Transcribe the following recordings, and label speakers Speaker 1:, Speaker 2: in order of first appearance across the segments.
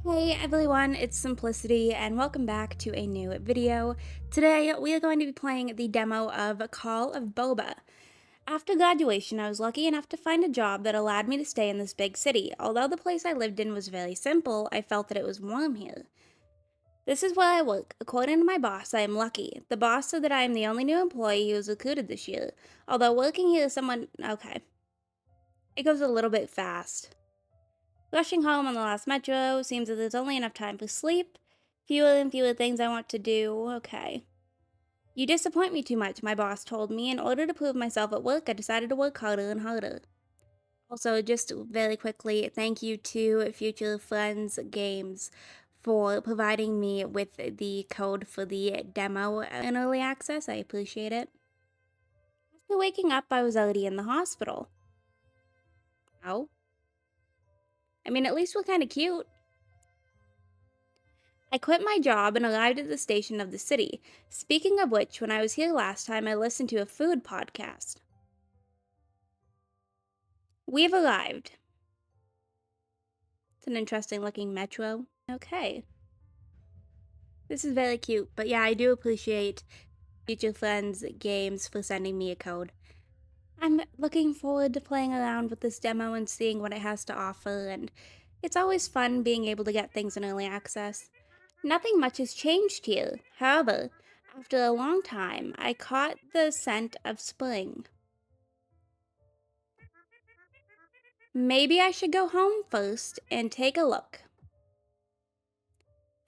Speaker 1: Hey everyone, it's Simplicity and welcome back to a new video. Today we are going to be playing the demo of Call of Boba. After graduation, I was lucky enough to find a job that allowed me to stay in this big city. Although the place I lived in was very simple, I felt that it was warm here. This is where I work. According to my boss, I am lucky. The boss said that I am the only new employee who was recruited this year. Although working here is someone... Okay. It goes a little bit fast. Rushing home on the last metro, seems that there's only enough time for sleep. Fewer and fewer things I want to do. Okay. You disappoint me too much, my boss told me. In order to prove myself at work, I decided to work harder and harder. Also, just very quickly, thank you to Future Friends Games for providing me with the code for the demo in early access. I appreciate it. After waking up, I was already in the hospital. Oh? I mean, at least we're kind of cute. I quit my job and arrived at the station of the city. Speaking of which, when I was here last time, I listened to a food podcast. We've arrived. It's an interesting looking metro. Okay. This is very cute, but yeah, I do appreciate Future Friends Games for sending me a code. I'm looking forward to playing around with this demo and seeing what it has to offer, and it's always fun being able to get things in early access. Nothing much has changed here. However, after a long time, I caught the scent of spring. Maybe I should go home first and take a look.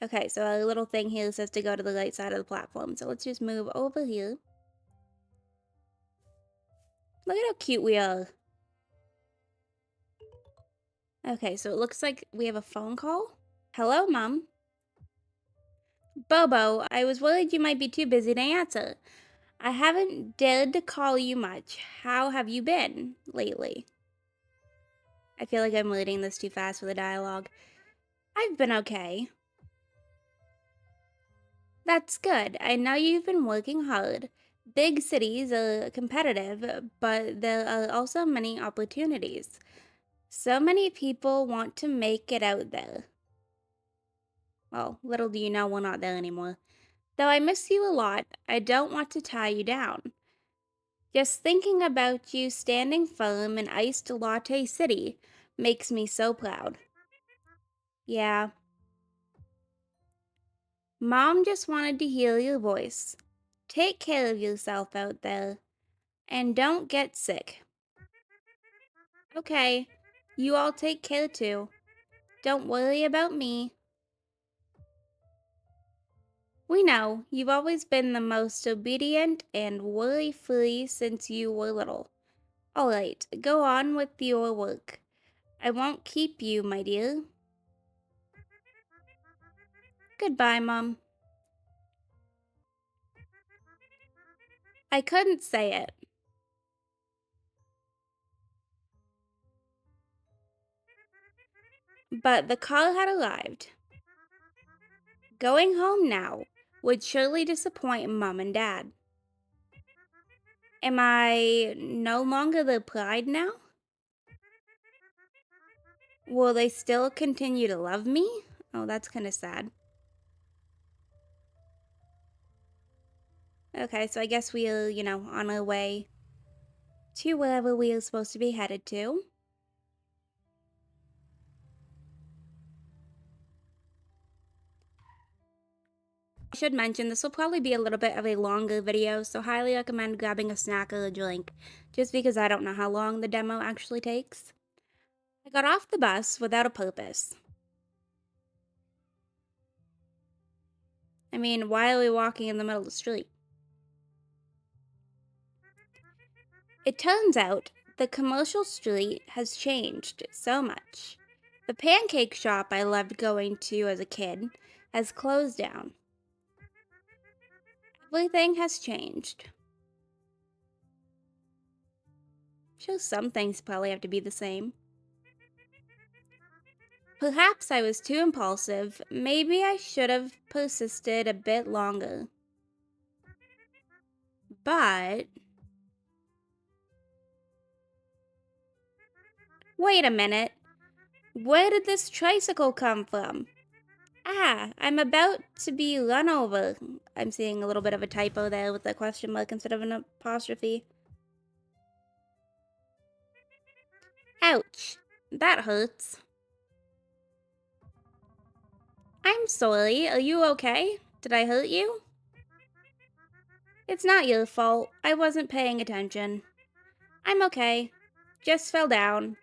Speaker 1: Okay, so a little thing here says to go to the right side of the platform. So let's just move over here. Look at how cute we are. Okay, so it looks like we have a phone call. Hello, Mom. Bobo, I was worried you might be too busy to answer. I haven't dared to call you much. How have you been lately? I feel like I'm reading this too fast for the dialogue. I've been okay. That's good. I know you've been working hard. Big cities are competitive, but there are also many opportunities. So many people want to make it out there. Well, little do you know we're not there anymore. Though I miss you a lot, I don't want to tie you down. Just thinking about you standing firm in iced latte city makes me so proud. Yeah, Mom just wanted to hear your voice. Take care of yourself out there. And don't get sick. Okay, you all take care too. Don't worry about me. We know you've always been the most obedient and worry-free since you were little. Alright, go on with your work. I won't keep you, my dear. Goodbye, Mom. I couldn't say it. But the car had arrived. Going home now would surely disappoint Mom and Dad. Am I no longer their pride now? Will they still continue to love me? Oh, that's kind of sad. Okay, so I guess we're, on our way to wherever we are supposed to be headed to. I should mention this will probably be a little bit of a longer video, so highly recommend grabbing a snack or a drink, just because I don't know how long the demo actually takes. I got off the bus without a purpose. I mean, why are we walking in the middle of the street? It turns out the commercial street has changed so much. The pancake shop I loved going to as a kid has closed down. Everything has changed. Sure, some things probably have to be the same. Perhaps I was too impulsive. Maybe I should have persisted a bit longer. But... Wait a minute. Where did this tricycle come from? I'm about to be run over. I'm seeing a little bit of a typo there with a question mark instead of an apostrophe. Ouch. That hurts. I'm sorry. Are you okay? Did I hurt you? It's not your fault. I wasn't paying attention. I'm okay. Just fell down.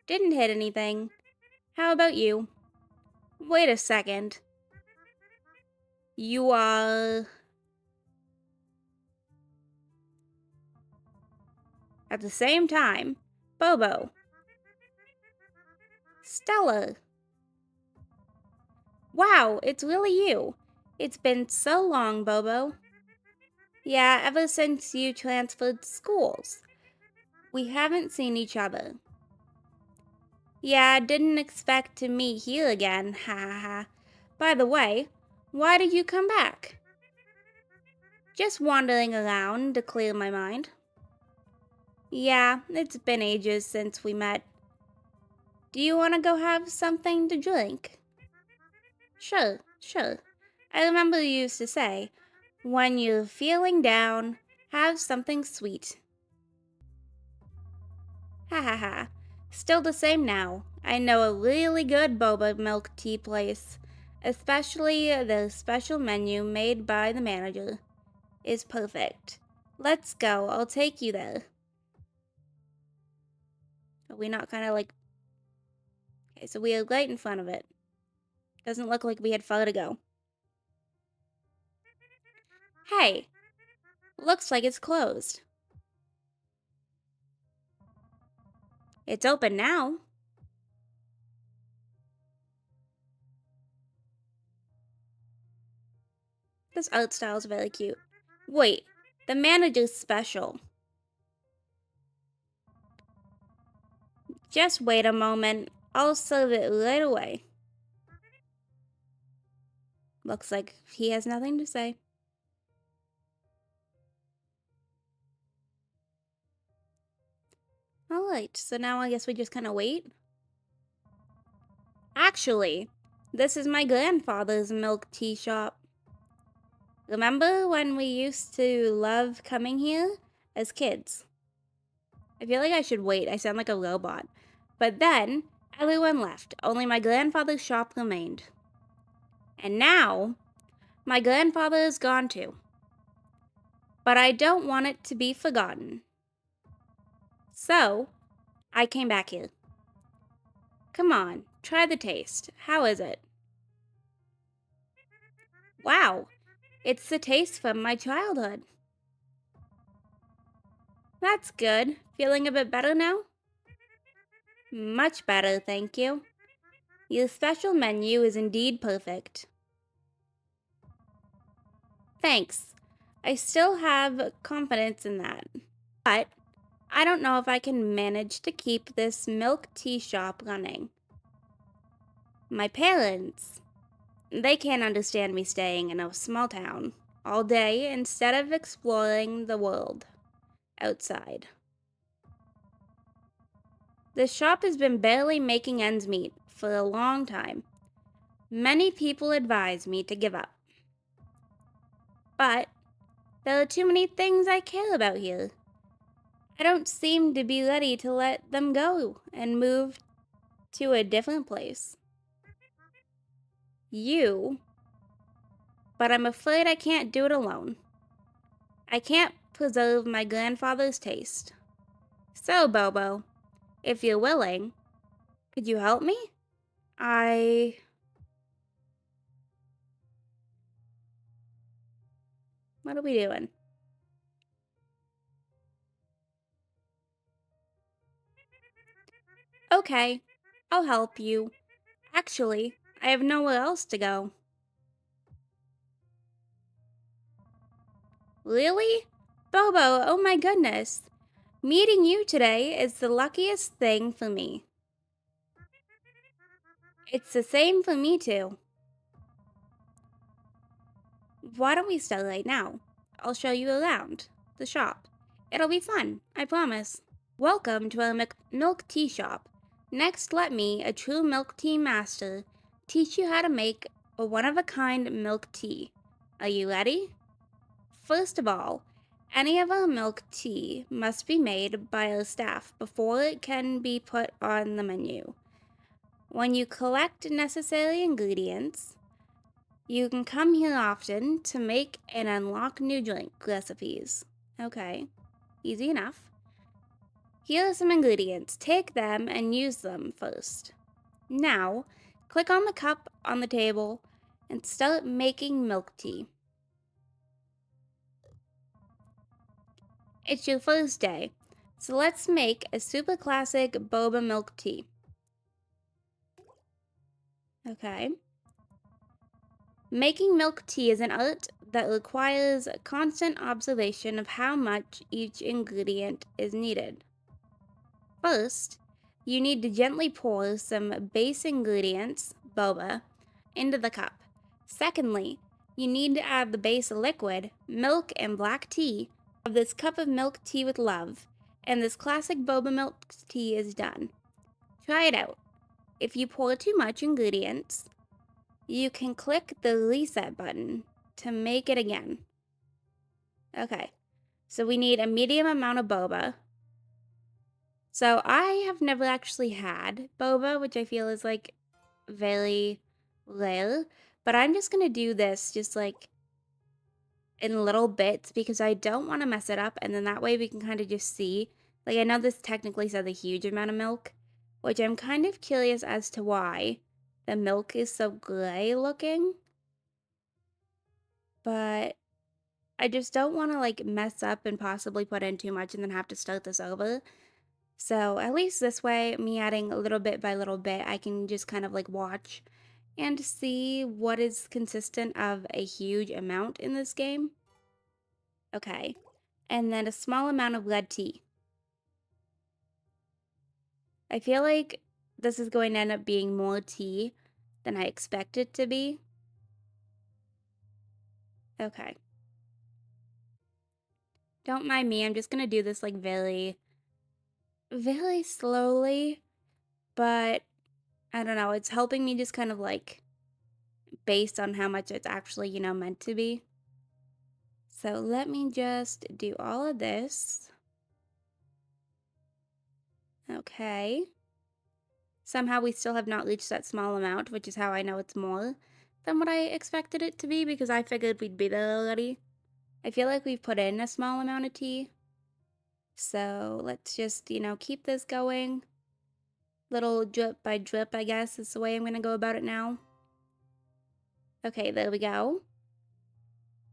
Speaker 1: Didn't hit anything. How about you? Wait a second. You are... At the same time, Bobo. Stella. Wow, it's really you. It's been so long, Bobo. Yeah, ever since you transferred schools. We haven't seen each other. Yeah, didn't expect to meet you again, ha ha ha. By the way, why did you come back? Just wandering around to clear my mind. Yeah, it's been ages since we met. Do you want to go have something to drink? Sure, sure. I remember you used to say, when you're feeling down, have something sweet. Ha ha ha. Still the same now. I know a really good boba milk tea place, especially the special menu made by the manager. Is perfect. Let's go, I'll take you there. Are we not kind of like... Okay, so we are right in front of it. Doesn't look like we had far to go. Hey, looks like it's closed. It's open now. This art style is very cute. Wait, the manager's special. Just wait a moment. I'll serve it right away. Looks like he has nothing to say. Alright, so now I guess we just kind of wait. Actually, this is my grandfather's milk tea shop. Remember when we used to love coming here as kids? I feel like I should wait. I sound like a robot. But then, everyone left. Only my grandfather's shop remained. And now, my grandfather is gone too. But I don't want it to be forgotten. So, I came back here. Come on, try the taste. How is it? Wow, it's the taste from my childhood. That's good. Feeling a bit better now? Much better, thank you. Your special menu is indeed perfect. Thanks. I still have confidence in that. But I don't know if I can manage to keep this milk tea shop running. My parents, they can't understand me staying in a small town all day instead of exploring the world outside. The shop has been barely making ends meet for a long time. Many people advise me to give up. But there are too many things I care about here. I don't seem to be ready to let them go and move to a different place. But I'm afraid I can't do it alone. I can't preserve my grandfather's taste. So, Bobo, if you're willing, could you help me? What are we doing? Okay, I'll help you. Actually, I have nowhere else to go. Really? Bobo, oh my goodness. Meeting you today is the luckiest thing for me. It's the same for me too. Why don't we start right now? I'll show you around the shop. It'll be fun, I promise. Welcome to our milk tea shop. Next, let me, a true milk tea master, teach you how to make a one-of-a-kind milk tea. Are you ready? First of all, any of our milk tea must be made by our staff before it can be put on the menu. When you collect necessary ingredients, you can come here often to make and unlock new drink recipes. Okay, easy enough. Here are some ingredients. Take them and use them first. Now, click on the cup on the table and start making milk tea. It's your first day, so let's make a super classic boba milk tea. Okay. Making milk tea is an art that requires constant observation of how much each ingredient is needed. First, you need to gently pour some base ingredients, boba, into the cup. Secondly, you need to add the base liquid, milk and black tea, of this cup of milk tea with love, and this classic boba milk tea is done. Try it out. If you pour too much ingredients, you can click the reset button to make it again. Okay, so we need a medium amount of boba. So I have never actually had boba, which I feel is like very rare, but I'm just gonna do this just like in little bits because I don't want to mess it up, and then that way we can kind of just see. Like, I know this technically says a huge amount of milk, which I'm kind of curious as to why the milk is so gray looking, but I just don't want to like mess up and possibly put in too much and then have to start this over. So at least this way, me adding a little bit by little bit, I can just kind of like watch and see what is consistent of a huge amount in this game. Okay, and then a small amount of red tea. I feel like this is going to end up being more tea than I expect it to be. Okay. Don't mind me, I'm just gonna do this like very, very slowly, but I don't know, it's helping me just kind of like based on how much it's actually, meant to be. So let me just do all of this. Okay. Somehow we still have not reached that small amount, which is how I know it's more than what I expected it to be because I figured we'd be there already. I feel like we've put in a small amount of tea. So let's just, keep this going. Little drip by drip, I guess, is the way I'm going to go about it now. Okay, there we go.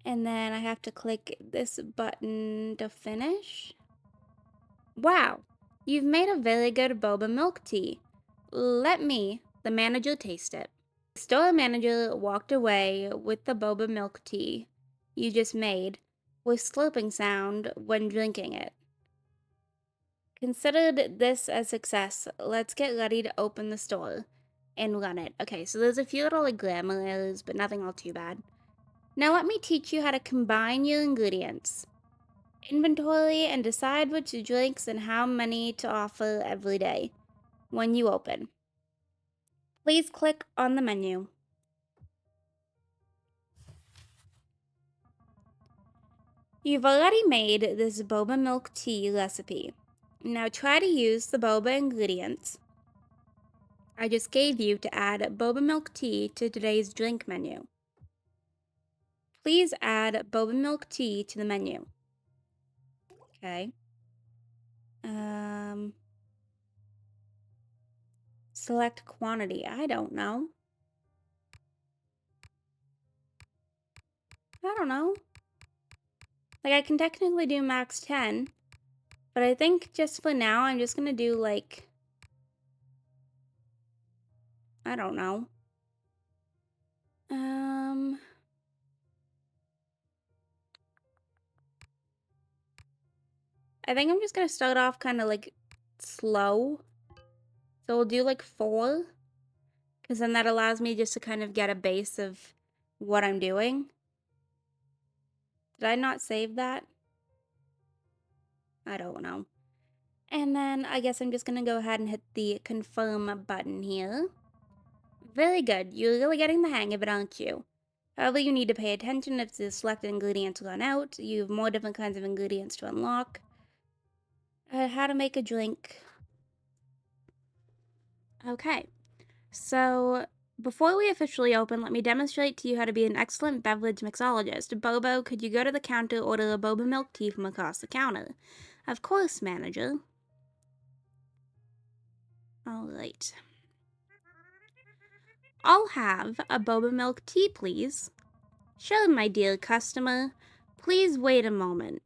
Speaker 1: And then I have to click this button to finish. Wow, you've made a very good boba milk tea. Let me, the manager, taste it. The store manager walked away with the boba milk tea you just made with slurping sound when drinking it. Considered this a success, let's get ready to open the store and run it. Okay, so there's a few little like grammar errors, but nothing all too bad. Now let me teach you how to combine your ingredients, inventory, and decide which drinks and how many to offer every day when you open. Please click on the menu. You've already made this boba milk tea recipe. Now try to use the boba ingredients I just gave you to add boba milk tea to today's drink menu. Please add boba milk tea to the menu. Okay. Select quantity. I don't know. I don't know. Like, I can technically do max 10, but I think just for now, I'm just gonna do like, I don't know. I think I'm just gonna start off kind of like slow. So we'll do like 4, because then that allows me just to kind of get a base of what I'm doing. Did I not save that? I don't know. And then I guess I'm just gonna go ahead and hit the confirm button here. Very good. You're really getting the hang of it, aren't you? However, you need to pay attention if the selected ingredients run out. You have more different kinds of ingredients to unlock. How to make a drink. Okay, so before we officially open, let me demonstrate to you how to be an excellent beverage mixologist. Bobo, could you go to the counter, order a boba milk tea from across the counter? Of course, manager. Alright. I'll have a boba milk tea, please. Sure, my dear customer. Please wait a moment.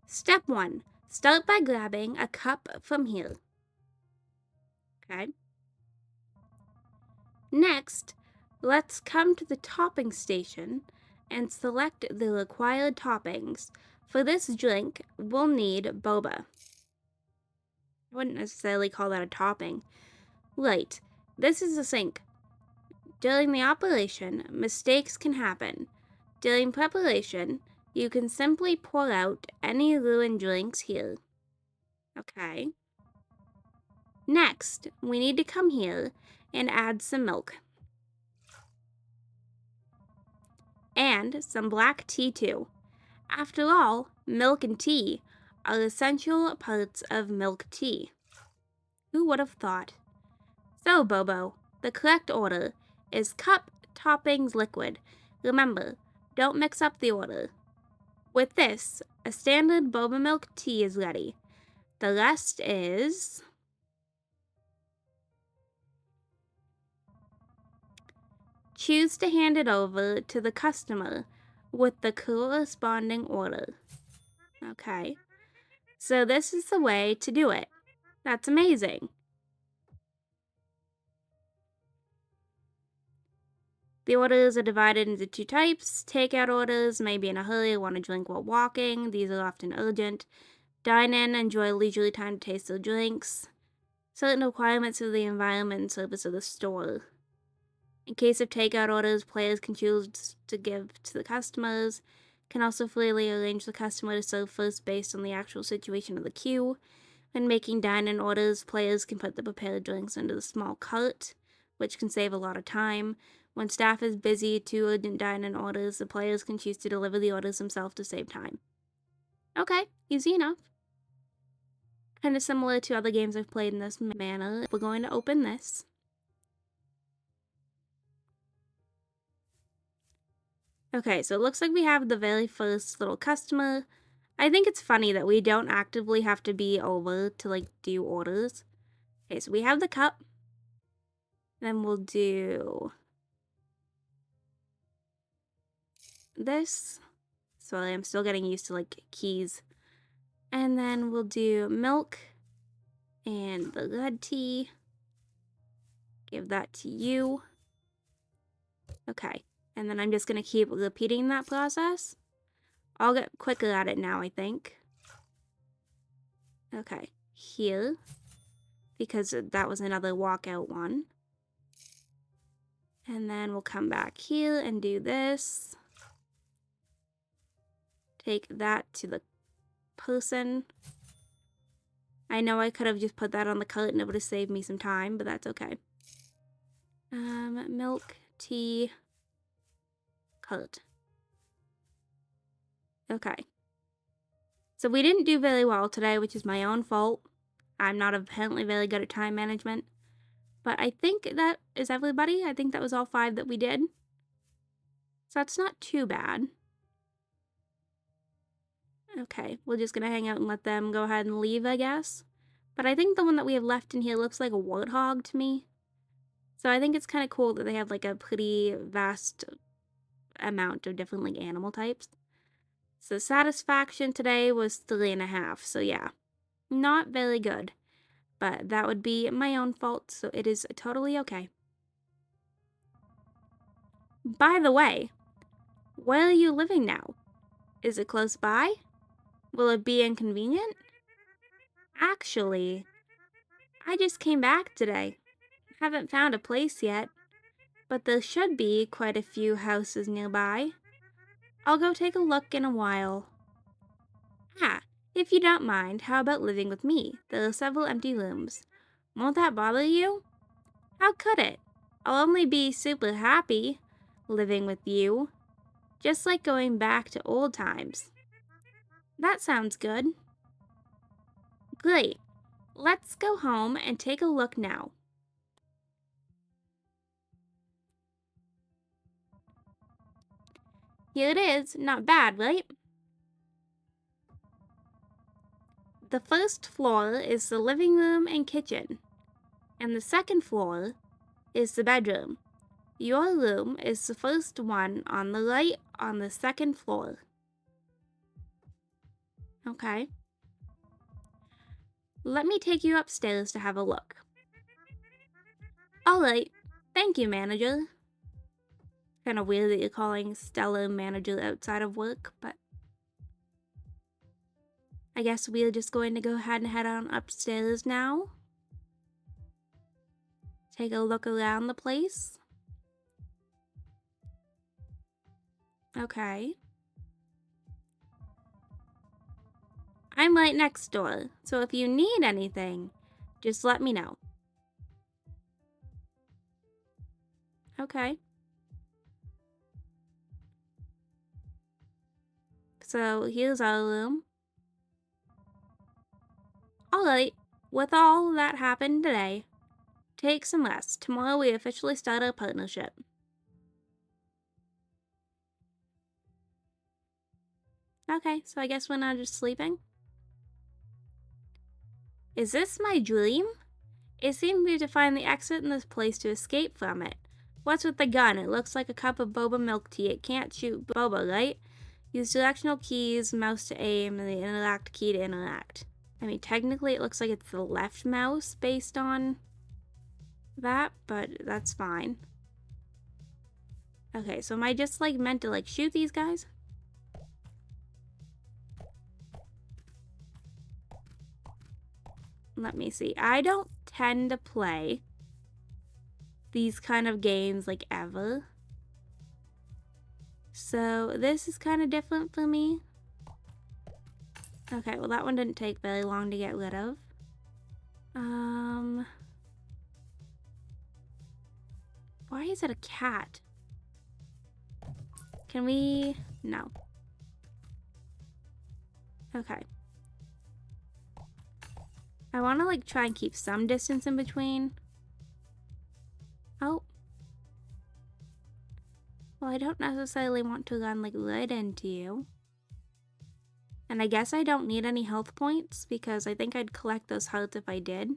Speaker 1: Step 1. Start by grabbing a cup from here. Okay. Next, let's come to the topping station and select the required toppings. For this drink, we'll need boba. I wouldn't necessarily call that a topping. Right, this is the sink. During the operation, mistakes can happen. During preparation, you can simply pour out any ruined drinks here. Okay. Next, we need to come here and add some milk. And some black tea too. After all, milk and tea are essential parts of milk tea. Who would have thought? So, Bobo, the correct order is cup, toppings, liquid. Remember, don't mix up the order. With this, a standard boba milk tea is ready. The rest is... choose to hand it over to the customer with the corresponding order. Okay, so this is the way to do it. That's amazing. The orders are divided into two types. Takeout orders, maybe in a hurry, want to drink while walking. These are often urgent. Dine in, enjoy leisurely time to taste the drinks. Certain requirements of the environment and service of the store. In case of takeout orders, players can choose to give to the customers, can also freely arrange the customer to serve first based on the actual situation of the queue. When making dine-in orders, players can put the prepared drinks into the small cart, which can save a lot of time. When staff is busy to urgent dine-in orders, the players can choose to deliver the orders themselves to save time. Okay, easy enough. Kind of similar to other games I've played in this manner. We're going to open this. Okay, so it looks like we have the very first little customer. I think it's funny that we don't actively have to be over to, do orders. Okay, so we have the cup. Then we'll do this. Sorry, I'm still getting used to, keys. And then we'll do milk and the red tea. Give that to you. Okay, and then I'm just going to keep repeating that process. I'll get quicker at it now, I think. Okay, here, because that was another walkout one. And then we'll come back here and do this. Take that to the person. I know I could have just put that on the cart and it would have saved me some time, but that's okay. Milk, tea, cart. Okay. So we didn't do very well today, which is my own fault. I'm not apparently very good at time management. But I think that is everybody. I think that was all 5 that we did. So that's not too bad. Okay, we're just gonna hang out and let them go ahead and leave, I guess. But I think the one that we have left in here looks like a warthog to me. So I think it's kind of cool that they have a pretty vast amount of different animal types. So satisfaction today was 3.5. So yeah, not very good. But that would be my own fault, so it is totally okay. By the way, where are you living now? Is it close by? Will it be inconvenient? Actually, I just came back today. Haven't found a place yet, but there should be quite a few houses nearby. I'll go take a look in a while. Ah, If you don't mind, how about living with me? There are several empty rooms. Won't that bother you? How could it? I'll only be super happy living with you. Just like going back to old times. That sounds good. Great. Let's go home and take a look now. Here it is. Not bad, right? The first floor is the living room and kitchen. And the second floor is the bedroom. Your room is the first one on the right on the second floor. Okay. Let me take you upstairs to have a look. Alright. Thank you, manager. Kind of weird that you're calling Stella manager outside of work, but I guess we're just going to go ahead and head on upstairs now. Take a look around the place. Okay. I'm right next door, so if you need anything, just let me know. Okay. So here's our room. Alright, with all that happened today, take some rest. Tomorrow we officially start our partnership. Okay, so I guess we're not just sleeping. Is this my dream? It seemed weird to find the exit in this place to escape from it. What's with the gun? It looks like a cup of boba milk tea. It can't shoot boba, right? Use directional keys, mouse to aim, and the interact key to interact. I mean, technically it looks like it's the left mouse based on that, but that's fine. Okay, so am I just like meant to like shoot these guys? Let me see. I don't tend to play these kind of games like ever. So this is kind of different for me. Okay, well that one didn't take very long to get rid of. Why is it a cat? Can we? No. Okay. I want to like try and keep some distance in between. Oh. Well, I don't necessarily want to run like right into you. And I guess I don't need any health points because I think I'd collect those hearts if I did.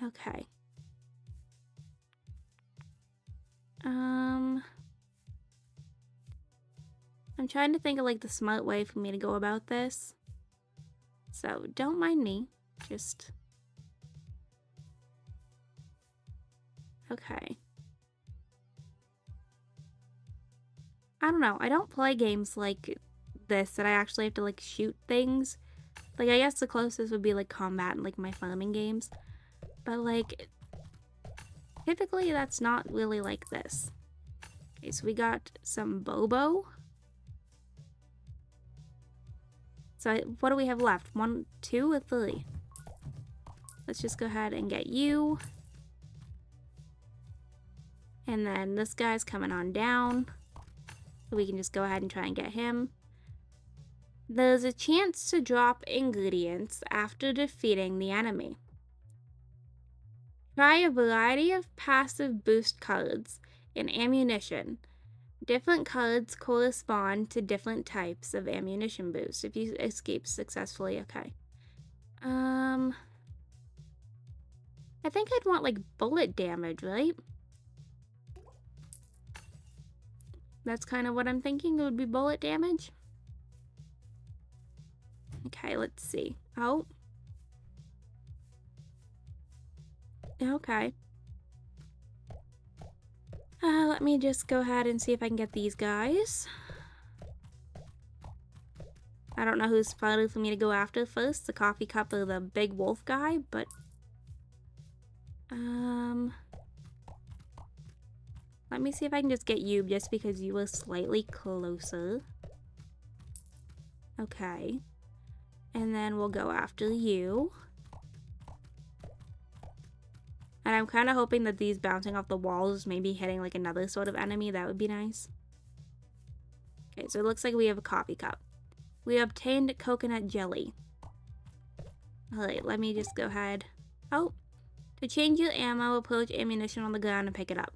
Speaker 1: Okay. I'm trying to think of like the smart way for me to go about this. So don't mind me. Just... Okay. I don't know. I don't play games like this that I actually have to like shoot things. Like I guess the closest would be like combat and like my farming games. But like typically that's not really like this. Okay, so we got some Bobo. So what do we have left? 1, 2, or 3? Let's just go ahead and get you. And then this guy's coming on down. So we can just go ahead and try and get him. There's a chance to drop ingredients after defeating the enemy. Try a variety of passive boost cards and ammunition. Different cards correspond to different types of ammunition boost. If you escape successfully, okay. I think I'd want like bullet damage, right? That's kind of what I'm thinking. It would be bullet damage. Okay, let's see. Oh. Okay. Let me just go ahead and see if I can get these guys. I don't know who's farther for me to go after first, the coffee cup or the big wolf guy, but... Let me see if I can just get you just because you were slightly closer. Okay. And then we'll go after you. And I'm kind of hoping that these bouncing off the walls, maybe hitting like another sort of enemy, that would be nice. Okay, so it looks like we have a coffee cup. We obtained coconut jelly. Alright, let me just go ahead. Oh, to change your ammo, approach ammunition on the ground and pick it up.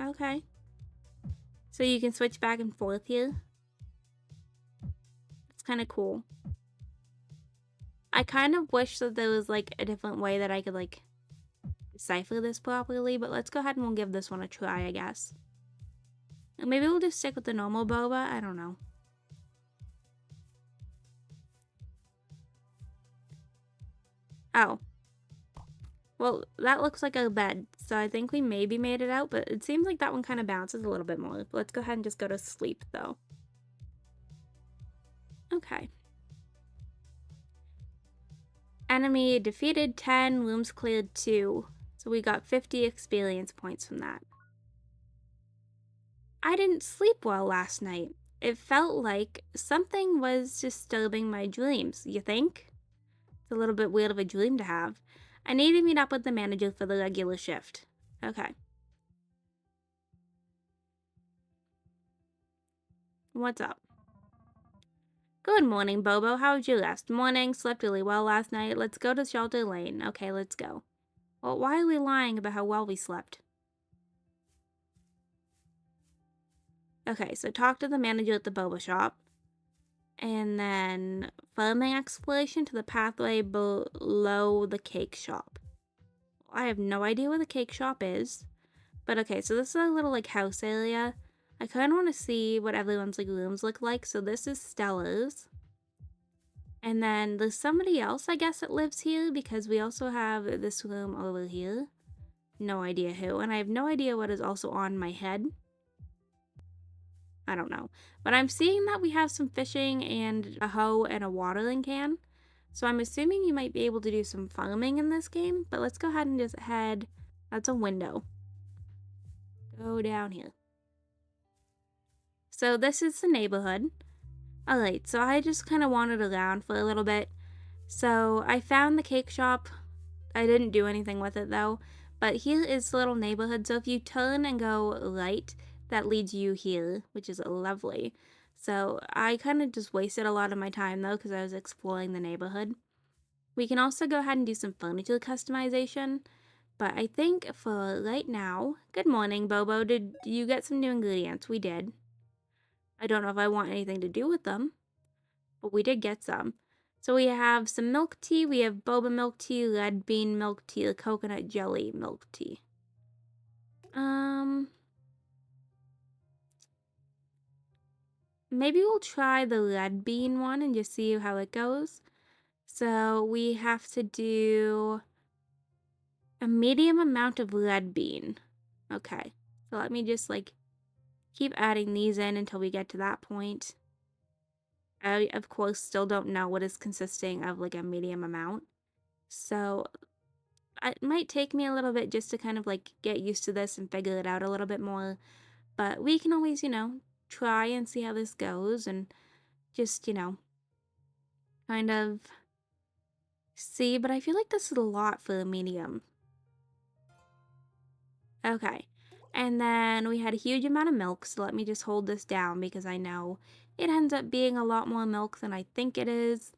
Speaker 1: Okay. So you can switch back and forth here. It's kind of cool. I kind of wish that there was like a different way that I could like decipher this properly, but let's go ahead and we'll give this one a try, I guess. And maybe we'll just stick with the normal boba. I don't know. Oh. Well, that looks like a bed, so I think we maybe made it out, but it seems like that one kind of bounces a little bit more. Let's go ahead and just go to sleep, though. Okay. Enemy defeated 10, rooms cleared 2. So we got 50 experience points from that. I didn't sleep well last night. It felt like something was disturbing my dreams, you think? It's a little bit weird of a dream to have. I need to meet up with the manager for the regular shift. Okay. What's up? Good morning, Bobo. How was your last morning? Slept really well last night. Let's go to Shelter Lane. Okay, let's go. Well, why are we lying about how well we slept? Okay, so talk to the manager at the boba shop. And then farming exploration to the pathway below the cake shop. I have no idea where the cake shop is. But okay, so this is a little like house area. I kind of want to see what everyone's like rooms look like. So this is Stella's. And then there's somebody else, I guess, that lives here because we also have this room over here. No idea who. And I have no idea what is also on my head. I don't know. But I'm seeing that we have some fishing and a hoe and a watering can. So I'm assuming you might be able to do some farming in this game. But let's go ahead and just head. That's a window. Go down here. So this is the neighborhood. Alright, so I just kind of wandered around for a little bit. So I found the cake shop. I didn't do anything with it though. But here is the little neighborhood. So if you turn and go right, that leads you here, which is lovely. So I kind of just wasted a lot of my time though because I was exploring the neighborhood. We can also go ahead and do some furniture customization. But I think for right now, good morning, Bobo. Did you get some new ingredients? We did. I don't know if I want anything to do with them, but we did get some. So we have some milk tea, we have boba milk tea, red bean milk tea, coconut jelly milk tea. Maybe we'll try the red bean one and just see how it goes. So we have to do a medium amount of red bean. Okay, so let me just like keep adding these in until we get to that point. I, of course, still don't know what is consisting of like a medium amount. So it might take me a little bit just to kind of like get used to this and figure it out a little bit more. But we can always, you know, try and see how this goes and just, you know, kind of see. But I feel like this is a lot for a medium. Okay. And then we had a huge amount of milk, so let me just hold this down because I know it ends up being a lot more milk than I think it is.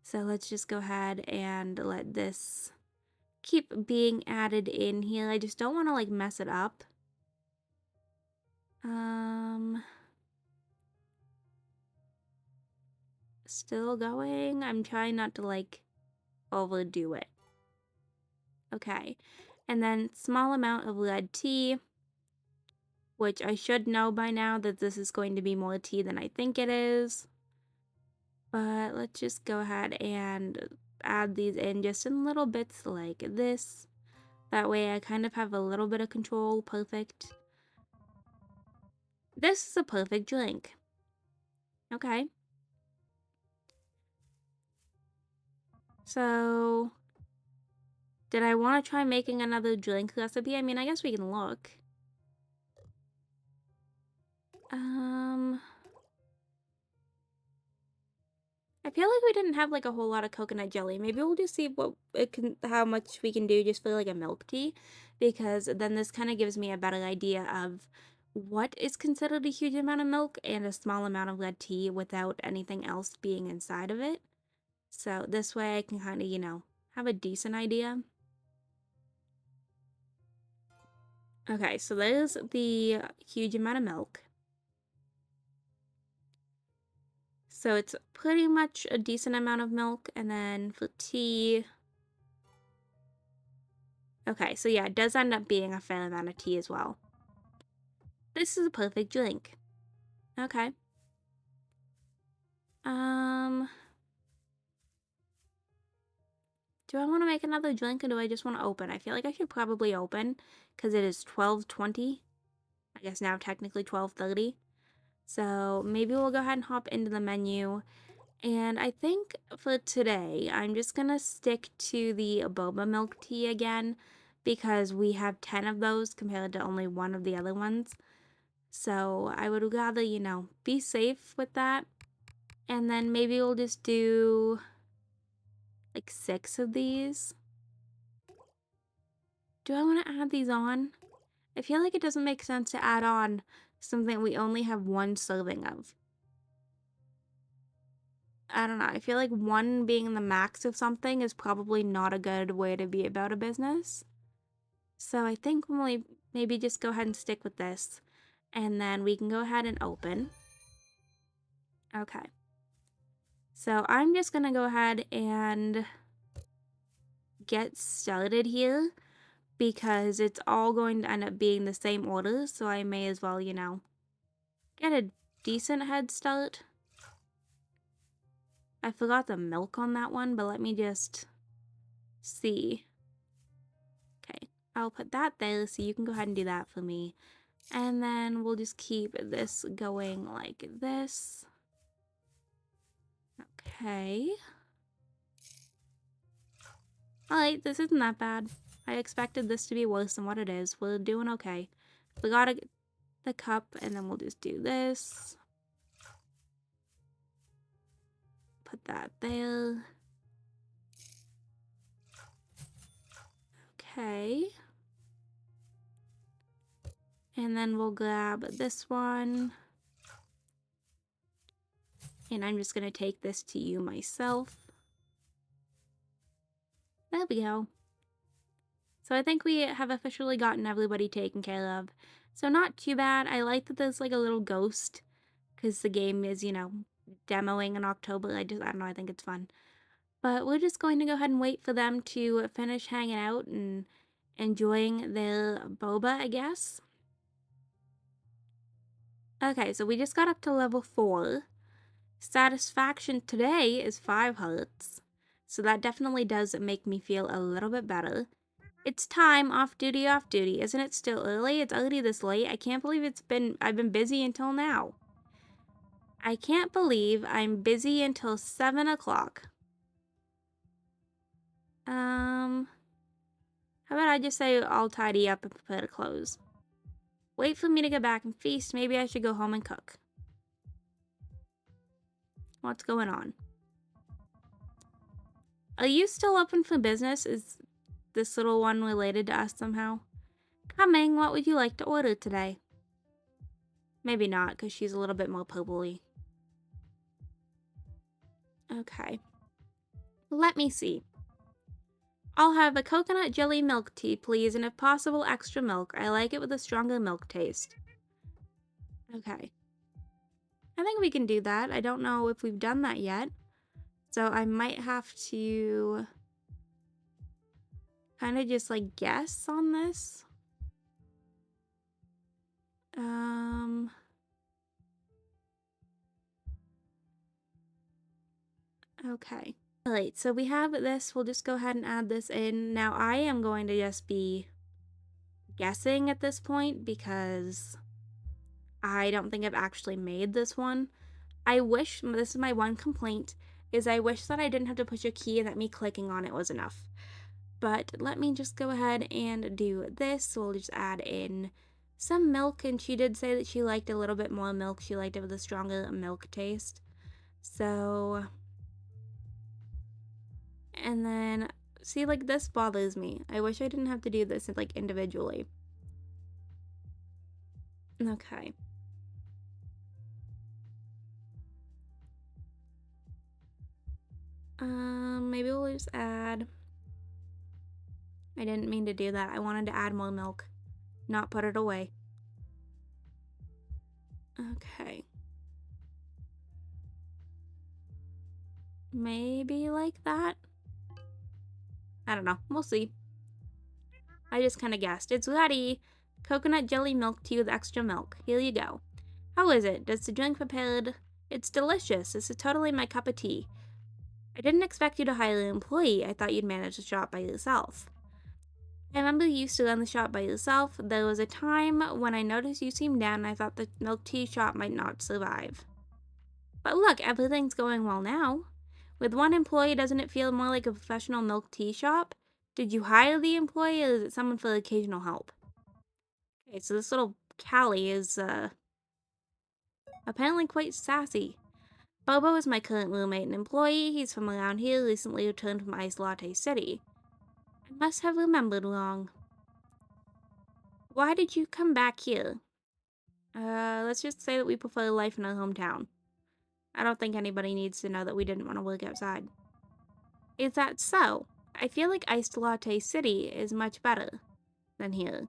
Speaker 1: So let's just go ahead and let this keep being added in here. I just don't want to like mess it up. Still going. I'm trying not to like overdo it. Okay. And then small amount of red tea, which I should know by now that this is going to be more tea than I think it is. But let's just go ahead and add these in just in little bits like this. That way I kind of have a little bit of control. Perfect. This is a perfect drink. Okay. So, did I want to try making another drink recipe? I mean, I guess we can look. feel like we didn't have like a whole lot of coconut jelly. Maybe we'll just see how much we can do just for like a milk tea, because then this kind of gives me a better idea of what is considered a huge amount of milk and a small amount of red tea without anything else being inside of it. So this way I can kind of, have a decent idea. Okay, so there's the huge amount of milk. So it's pretty much a decent amount of milk, and then for tea, okay, so yeah, it does end up being a fair amount of tea as well. This is a perfect drink. Okay. Do I want to make another drink or do I just want to open? I feel like I should probably open because it is 12:20. I guess now technically 12:30. So maybe we'll go ahead and hop into the menu. And I think for today, I'm just going to stick to the boba milk tea again because we have 10 of those compared to only one of the other ones. So I would rather, be safe with that. And then maybe we'll just do like 6 of these. Do I want to add these on? I feel like it doesn't make sense to add on something we only have one serving of. I don't know. I feel like one being the max of something is probably not a good way to be about a business. So I think we'll maybe just go ahead and stick with this. And then we can go ahead and open. Okay. So I'm just going to go ahead and get started here because it's all going to end up being the same order. So I may as well, get a decent head start. I forgot the milk on that one, but let me just see. Okay, I'll put that there so you can go ahead and do that for me. And then we'll just keep this going like this. Okay. Alright, this isn't that bad. I expected this to be worse than what it is. We're doing okay. We gotta get the cup, and then we'll just do this. Put that there. Okay. And then we'll grab this one. And I'm just going to take this to you myself. There we go. So I think we have officially gotten everybody taken care of. So not too bad. I like that there's like a little ghost because the game is, demoing in October. I don't know, I think it's fun. But we're just going to go ahead and wait for them to finish hanging out and enjoying their boba, I guess. Okay, so we just got up to level 4. Satisfaction today is 5 hearts. So that definitely does make me feel a little bit better. It's time, off duty, off duty. Isn't it still early? It's already this late. I can't believe I've been busy until now. I can't believe I'm busy until 7 o'clock. How about I just say I'll tidy up and prepare to close? Wait for me to get back and feast. Maybe I should go home and cook. What's going on? Are you still open for business? Is this little one related to us somehow? Coming, what would you like to order today? Maybe not, because she's a little bit more purpley. Okay. Let me see. I'll have a coconut jelly milk tea, please, and if possible, extra milk. I like it with a stronger milk taste. Okay. I think we can do that. I don't know if we've done that yet. So I might have to kind of just like guess on this. Okay. Alright, so we have this. We'll just go ahead and add this in. Now I am going to just be guessing at this point because I don't think I've actually made this one. I wish, this is my one complaint, is I wish that I didn't have to push a key and that me clicking on it was enough. But let me just go ahead and do this. So we'll just add in some milk, and she did say that she liked a little bit more milk. She liked it with a stronger milk taste. So And then, see, like, this bothers me. I wish I didn't have to do this, like, individually. Okay. Maybe we'll just add... I didn't mean to do that. I wanted to add more milk, not put it away. Okay. Maybe like that? I don't know. We'll see. I just kind of guessed. It's ready. Coconut jelly milk tea with extra milk. Here you go. How is it? Does the drink prepared? It's delicious. This is totally my cup of tea. I didn't expect you to hire an employee. I thought you'd manage the shop by yourself. I remember you used to run the shop by yourself. There was a time when I noticed you seemed down and I thought the milk tea shop might not survive. But look, everything's going well now. With one employee, doesn't it feel more like a professional milk tea shop? Did you hire the employee or is it someone for occasional help? Okay, so this little Callie is, apparently quite sassy. Bobo is my current roommate and employee. He's from around here, recently returned from Ice Latte City. I must have remembered wrong. Why did you come back here? Let's just say that we prefer life in our hometown. I don't think anybody needs to know that we didn't want to work outside. Is that so? I feel like Iced Latte City is much better than here.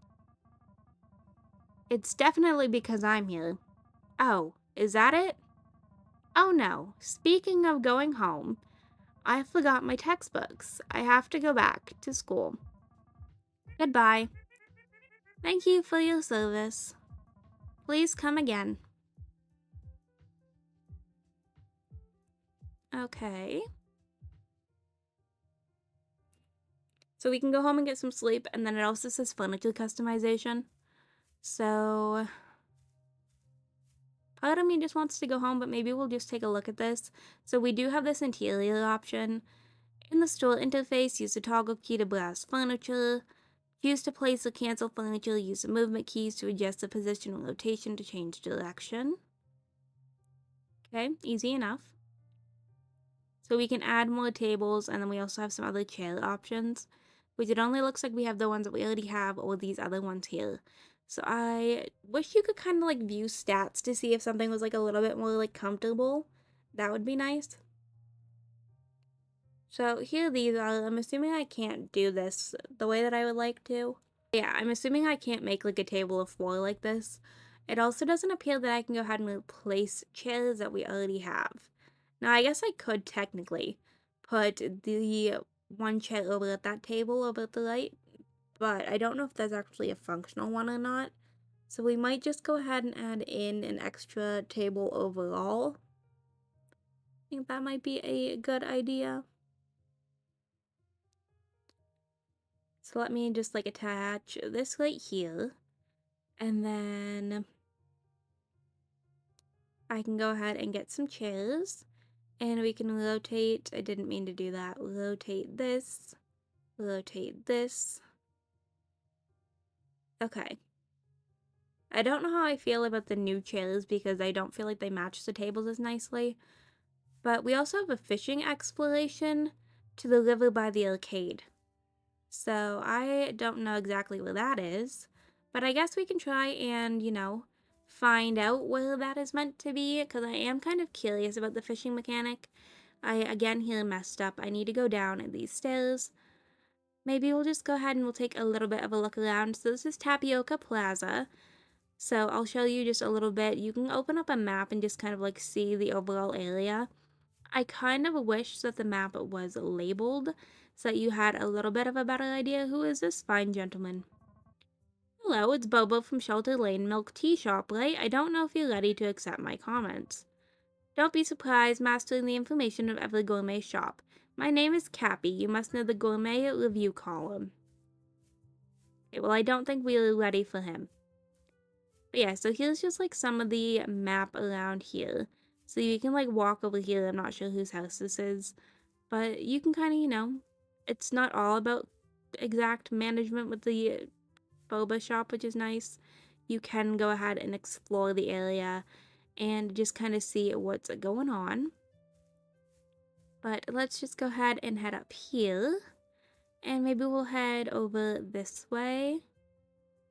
Speaker 1: It's definitely because I'm here. Oh, is that it? Oh no, speaking of going home, I forgot my textbooks. I have to go back to school. Goodbye. Thank you for your service. Please come again. Okay. So we can go home and get some sleep, and then it also says furniture customization. So part of me just wants to go home, but maybe we'll just take a look at this. So we do have this interior option. In the store interface, use the toggle key to browse furniture. Use to place or cancel furniture, use the movement keys to adjust the position or rotation to change direction. Okay, easy enough. So we can add more tables, and then we also have some other chair options, which it only looks like we have the ones that we already have or these other ones here. So I wish you could kind of like view stats to see if something was like a little bit more like comfortable. That would be nice. So here these are. I'm assuming I can't do this the way that I would like to. Yeah, I'm assuming I can't make like a table of 4 like this. It also doesn't appear that I can go ahead and replace chairs that we already have. Now, I guess I could technically put the one chair over at that table over at the right, but I don't know if that's actually a functional one or not. So we might just go ahead and add in an extra table overall. I think that might be a good idea. So let me just like attach this right here, and then I can go ahead and get some chairs, and we can rotate. I didn't mean to do that. Rotate this, rotate this. Okay. I don't know how I feel about the new chairs because I don't feel like they match the tables as nicely. But we also have a fishing exploration to the river by the arcade. So I don't know exactly where that is, but I guess we can try and, find out where that is meant to be because I am kind of curious about the fishing mechanic. I again here messed up. I need to go down these stairs. Maybe we'll just go ahead and we'll take a little bit of a look around. So this is Tapioca Plaza. So I'll show you just a little bit. You can open up a map and just kind of like see the overall area. I kind of wish that the map was labeled so that you had a little bit of a better idea. Who is this fine gentleman? Hello, it's Bobo from Shelter Lane Milk Tea Shop, right? I don't know if you're ready to accept my comments. Don't be surprised mastering the information of every gourmet shop. My name is Cappy. You must know the gourmet review column. Okay, well, I don't think we're ready for him. But yeah, so here's just like some of the map around here. So you can like walk over here. I'm not sure whose house this is. But you can kind of, it's not all about exact management with the boba shop, which is nice. You can go ahead and explore the area and just kind of see what's going on. But let's just go ahead and head up here. And maybe we'll head over this way.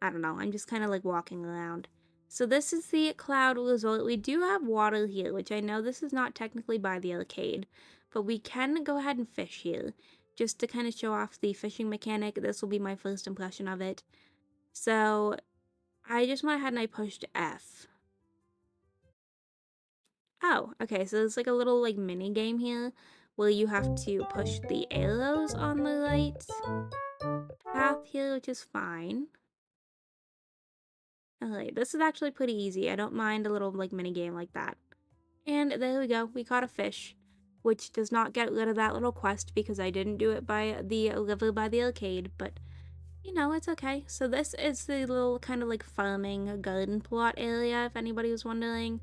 Speaker 1: I don't know. I'm just kind of like walking around. So this is the cloud resort. We do have water here, which I know this is not technically by the arcade. But we can go ahead and fish here. Just to kind of show off the fishing mechanic. This will be my first impression of it. So I just went ahead and I pushed F. Oh, okay, so there's like a little like mini game here where you have to push the arrows on the right path here, which is fine. Alright, this is actually pretty easy. I don't mind a little like mini game like that. And there we go, we caught a fish, which does not get rid of that little quest because I didn't do it by the river by the arcade, but you know, it's okay. So this is the little kind of like farming garden plot area, if anybody was wondering.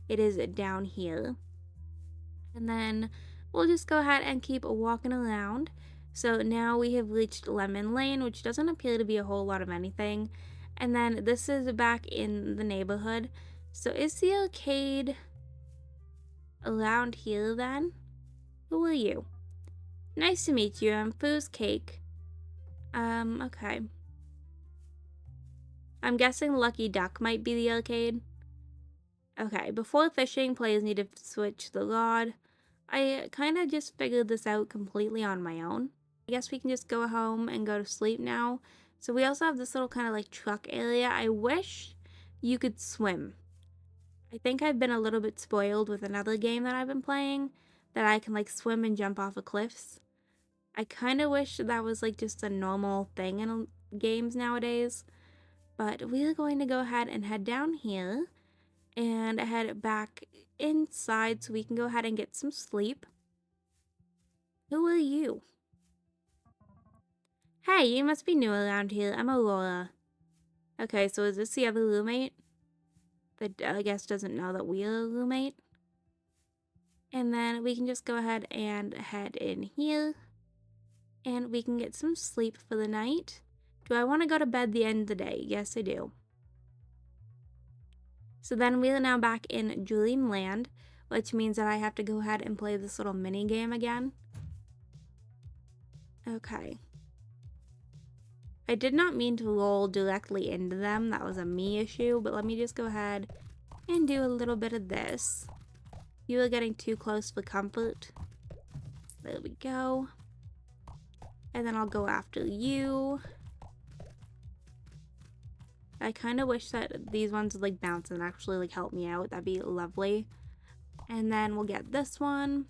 Speaker 1: It is down here. And then we'll just go ahead and keep walking around. So now we have reached Lemon Lane, which doesn't appear to be a whole lot of anything. And then this is back in the neighborhood. So is the arcade around here then? Who are you? Nice to meet you. I'm Foo's Cake. Okay. I'm guessing Lucky Duck might be the arcade. Okay, before fishing, players need to switch the rod. I kind of just figured this out completely on my own. I guess we can just go home and go to sleep now. So we also have this little kind of like truck area. I wish you could swim. I think I've been a little bit spoiled with another game that I've been playing that I can like swim and jump off of cliffs. I kind of wish that was like just a normal thing in games nowadays. But we are going to go ahead and head down here and head back inside so we can go ahead and get some sleep. Who are you? Hey, you must be new around here. I'm Aurora. Okay, so is this the other roommate? That I guess doesn't know that we're a roommate. And then we can just go ahead and head in here. And we can get some sleep for the night. Do I want to go to bed the end of the day? Yes, I do. So then we are now back in Dreamland, which means that I have to go ahead and play this little mini game again. Okay. I did not mean to roll directly into them. That was a me issue, but let me just go ahead and do a little bit of this. You are getting too close for comfort. There we go. And then I'll go after you. I kind of wish that these ones would like bounce and actually like help me out. That'd be lovely. And then we'll get this one.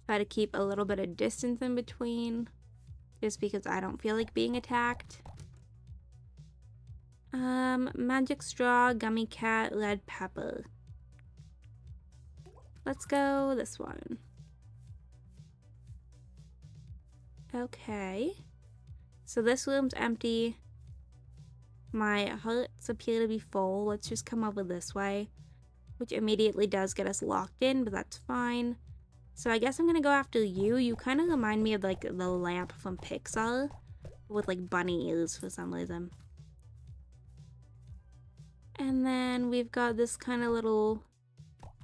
Speaker 1: Try to keep a little bit of distance in between. Just because I don't feel like being attacked. Magic straw, gummy cat, red pepper. Let's go this one. Okay. So this room's empty. My hearts appear to be full. Let's just come over this way. Which immediately does get us locked in, but that's fine. So I guess I'm gonna go after you. You kind of remind me of like the lamp from Pixar. With like bunny ears for some reason. And then we've got this kind of little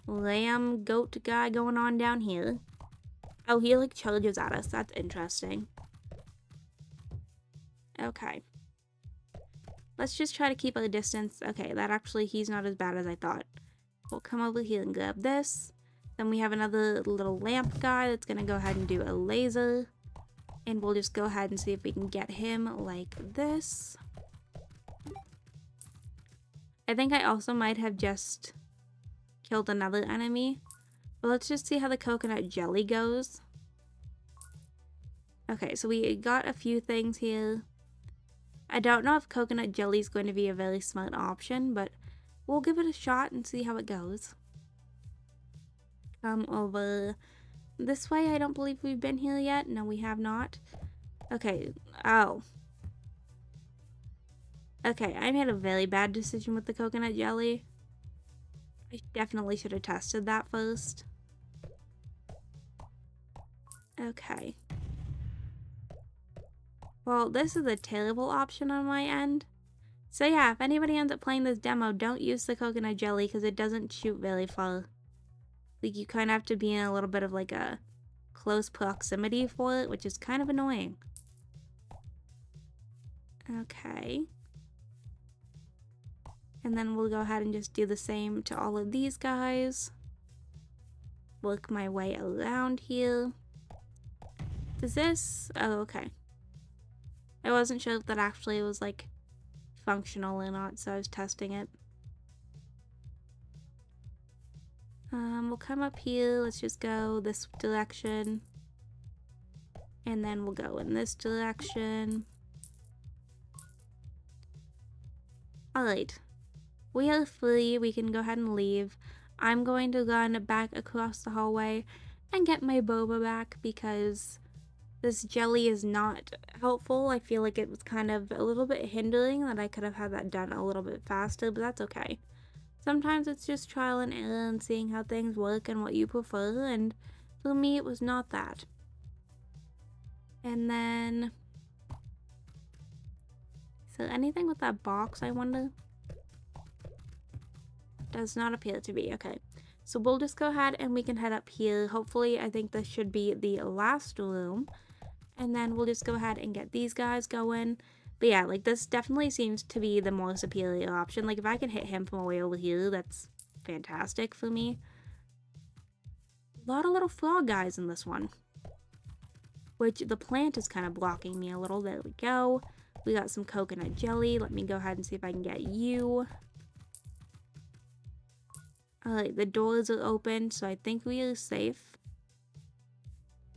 Speaker 1: lamb goat guy going on down here. Oh, he like charges at us. That's interesting. Okay. Let's just try to keep a distance. Okay, that actually, he's not as bad as I thought. We'll come over here and grab this. Then we have another little lamp guy that's gonna go ahead and do a laser. And we'll just go ahead and see if we can get him like this. I think I also might have just killed another enemy. But let's just see how the coconut jelly goes. Okay, so we got a few things here. I don't know if coconut jelly is going to be a very smart option, but we'll give it a shot and see how it goes. Come over this way. I don't believe we've been here yet. No, we have not. Okay. Oh. Okay, I made a very bad decision with the coconut jelly. I definitely should have tested that first. Okay. Well, this is a terrible option on my end. So yeah, if anybody ends up playing this demo, don't use the coconut jelly because it doesn't shoot very far. Like, you kind of have to be in a little bit of like a close proximity for it, which is kind of annoying. Okay. And then we'll go ahead and just do the same to all of these guys. Work my way around here. Does this... Oh, okay. I wasn't sure if that actually was, like, functional or not, so I was testing it. We'll come up here. Let's just go this direction. And then we'll go in this direction. Alright. We are free. We can go ahead and leave. I'm going to run back across the hallway and get my boba back because this jelly is not helpful. I feel like it was kind of a little bit hindering, that I could have had that done a little bit faster, but that's okay. Sometimes it's just trial and error and seeing how things work and what you prefer, and for me it was not that. And then... So anything with that box, I wonder? Does not appear to be. Okay. So we'll just go ahead and we can head up here. Hopefully, I think this should be the last room. And then we'll just go ahead and get these guys going. But yeah, like this definitely seems to be the more superior option. Like if I can hit him from way over here, that's fantastic for me. A lot of little frog guys in this one. Which the plant is kind of blocking me a little. There we go. We got some coconut jelly. Let me go ahead and see if I can get you. Alright, the doors are open, so I think we are safe.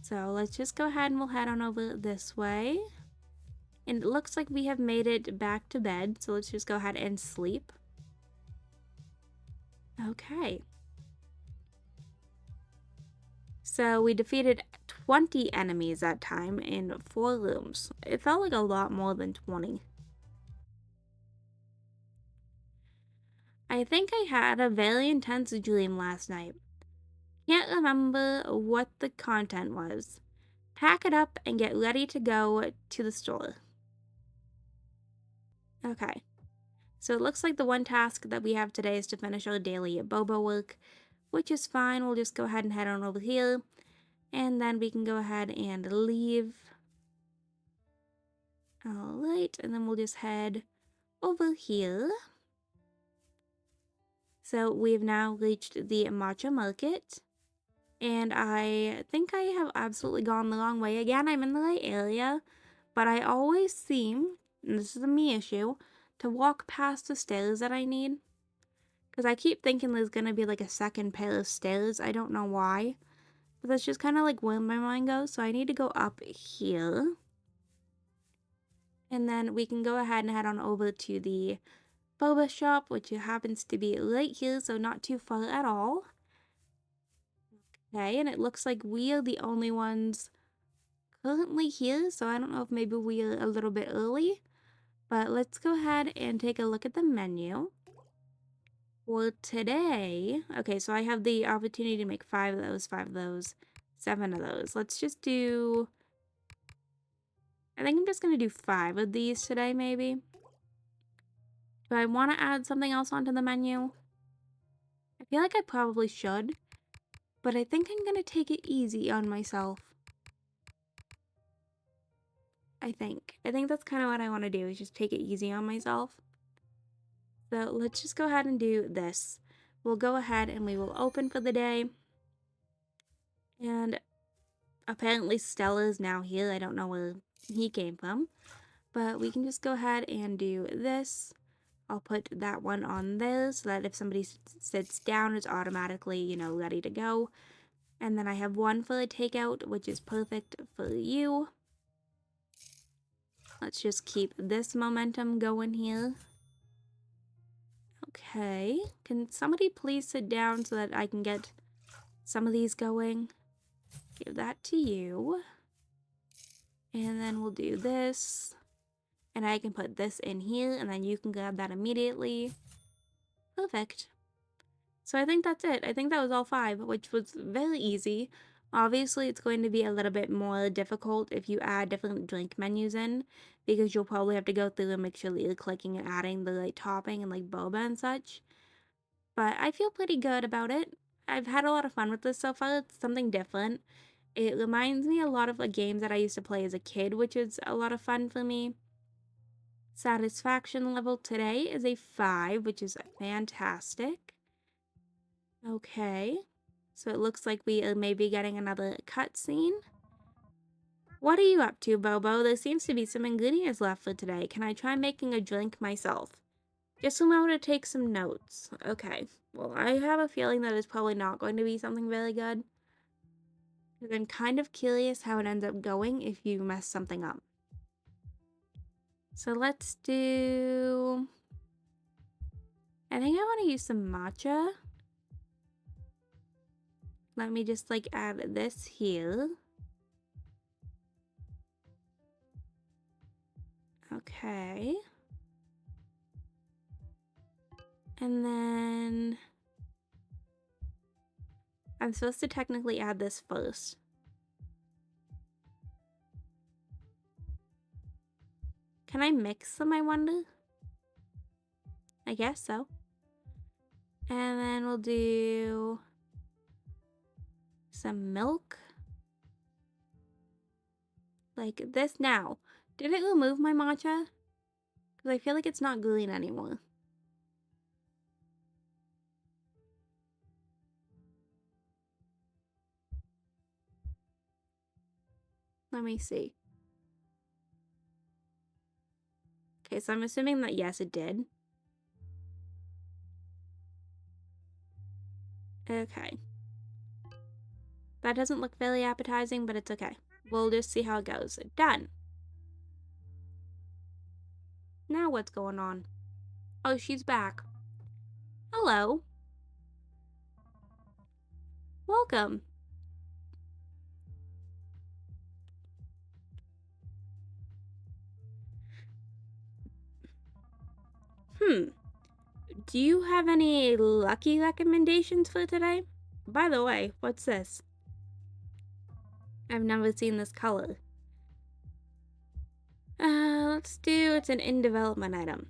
Speaker 1: So let's just go ahead and we'll head on over this way. And it looks like we have made it back to bed, so let's just go ahead and sleep. Okay. So we defeated 20 enemies that time in 4 rooms. It felt like a lot more than 20. I think I had a very intense dream last night. Can't remember what the content was. Pack it up and get ready to go to the store. Okay. So it looks like the one task that we have today is to finish our daily boba work, which is fine. We'll just go ahead and head on over here, and then we can go ahead and leave. Alright, and then we'll just head over here. So we've now reached the matcha market, and I think I have absolutely gone the wrong way. Again, I'm in the right area, but I always seem, and this is a me issue, to walk past the stairs that I need. Because I keep thinking there's going to be like a second pair of stairs. I don't know why. But that's just kind of like where my mind goes. So I need to go up here. And then we can go ahead and head on over to the boba shop, which happens to be right here. So not too far at all. Okay, and it looks like we are the only ones currently here. So I don't know if maybe we are a little bit early. But let's go ahead and take a look at the menu. For today, okay, so I have the opportunity to make 5 of those, 5 of those, 7 of those. Let's just do, I think I'm just going to do 5 of these today, maybe. Do I want to add something else onto the menu? I feel like I probably should, but I think I'm going to take it easy on myself. I think that's kind of what I want to do, is just take it easy on myself. So let's just go ahead and do this. We'll go ahead and we will open for the day. And apparently Stella is now here. I don't know where he came from. But we can just go ahead and do this. I'll put that one on there so that if somebody sits down, it's automatically, you know, ready to go. And then I have one for a takeout, which is perfect for you. Let's just keep this momentum going here. Okay. Can somebody please sit down so that I can get some of these going? Give that to you. And then we'll do this. And I can put this in here, and then you can grab that immediately. Perfect. So I think that's it. I think that was all 5, which was very easy. Obviously, it's going to be a little bit more difficult if you add different drink menus in, because you'll probably have to go through and make sure that you're clicking and adding the right topping and like boba and such. But I feel pretty good about it. I've had a lot of fun with this so far. It's something different. It reminds me a lot of games that I used to play as a kid, which is a lot of fun for me. Satisfaction level today is a 5, which is fantastic. Okay. So it looks like we may be getting another cutscene. What are you up to, Bobo? There seems to be some ingredients left for today. Can I try making a drink myself? Just allow me to take some notes. Okay. Well, I have a feeling that it's probably not going to be something very good. Because I'm kind of curious how it ends up going if you mess something up. So let's do... I think I want to use some matcha. Let me just add this here. Okay. And then I'm supposed to technically add this first. Can I mix them, I wonder? I guess so. And then we'll do some milk. Like this now. Did it remove my matcha? Because I feel like it's not green anymore. Let me see. Okay, so I'm assuming that yes, it did. Okay. That doesn't look very appetizing, but it's okay. We'll just see how it goes. Done. Now what's going on? Oh, she's back. Hello. Welcome. Do you have any lucky recommendations for today? By the way, what's this? I've never seen this color. It's an in development item.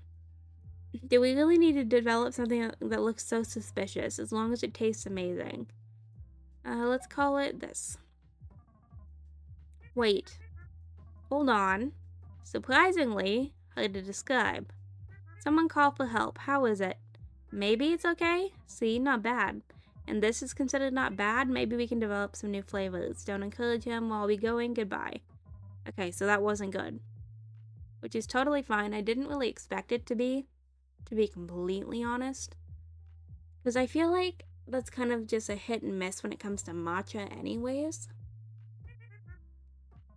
Speaker 1: Do we really need to develop something that looks so suspicious as long as it tastes amazing? Let's call it this. Wait. Hold on. Surprisingly, hard to describe. Someone call for help. How is it? Maybe it's okay? See, not bad. And this is considered not bad? Maybe we can develop some new flavors. Don't encourage him while we going. Goodbye. Okay, so that wasn't good. Which is totally fine. I didn't really expect it to be completely honest. Because I feel like that's kind of just a hit and miss when it comes to matcha anyways.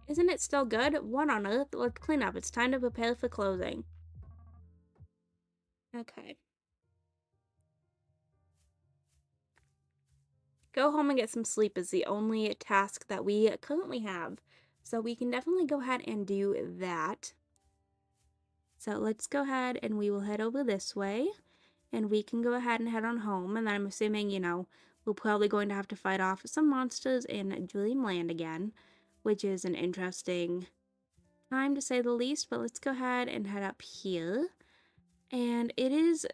Speaker 1: Isn't it still good? What on earth? Let's clean up. It's time to prepare for closing. Okay. Go home and get some sleep is the only task that we currently have. So we can definitely go ahead and do that. So let's go ahead and we will head over this way. And we can go ahead and head on home. And then I'm assuming, we're probably going to have to fight off some monsters in Dreamland again, which is an interesting time to say the least. But let's go ahead and head up here. And it is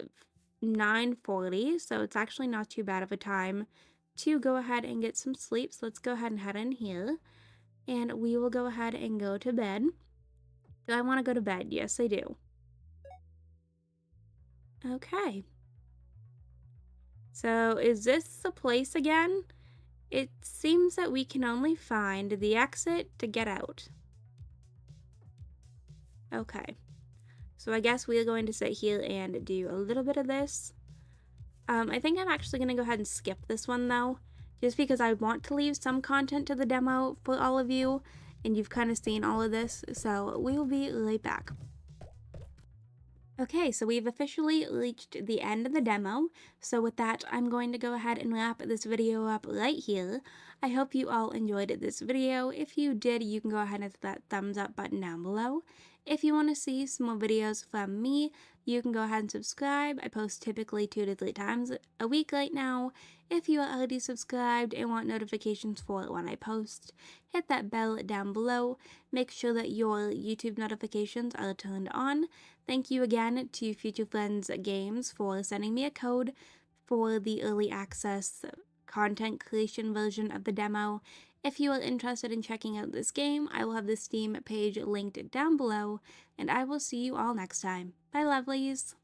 Speaker 1: 9:40, so it's actually not too bad of a time to go ahead and get some sleep. So let's go ahead and head in here. And we will go ahead and go to bed. Do I want to go to bed? Yes, I do. Okay. So is this the place again? It seems that we can only find the exit to get out. Okay. So I guess we are going to sit here and do a little bit of this. I think I'm actually going to go ahead and skip this one though, just because I want to leave some content to the demo for all of you, and you've kind of seen all of this, so we will be right back. Okay, so we've officially reached the end of the demo, so with that, I'm going to go ahead and wrap this video up right here. I hope you all enjoyed this video. If you did, you can go ahead and hit that thumbs up button down below. If you want to see some more videos from me, you can go ahead and subscribe. I post typically 2 to 3 times a week right now. If you are already subscribed and want notifications for when I post, hit that bell down below. Make sure that your YouTube notifications are turned on. Thank you again to Future Friends Games for sending me a code for the early access content creation version of the demo. If you are interested in checking out this game, I will have the Steam page linked down below, and I will see you all next time. Bye, lovelies!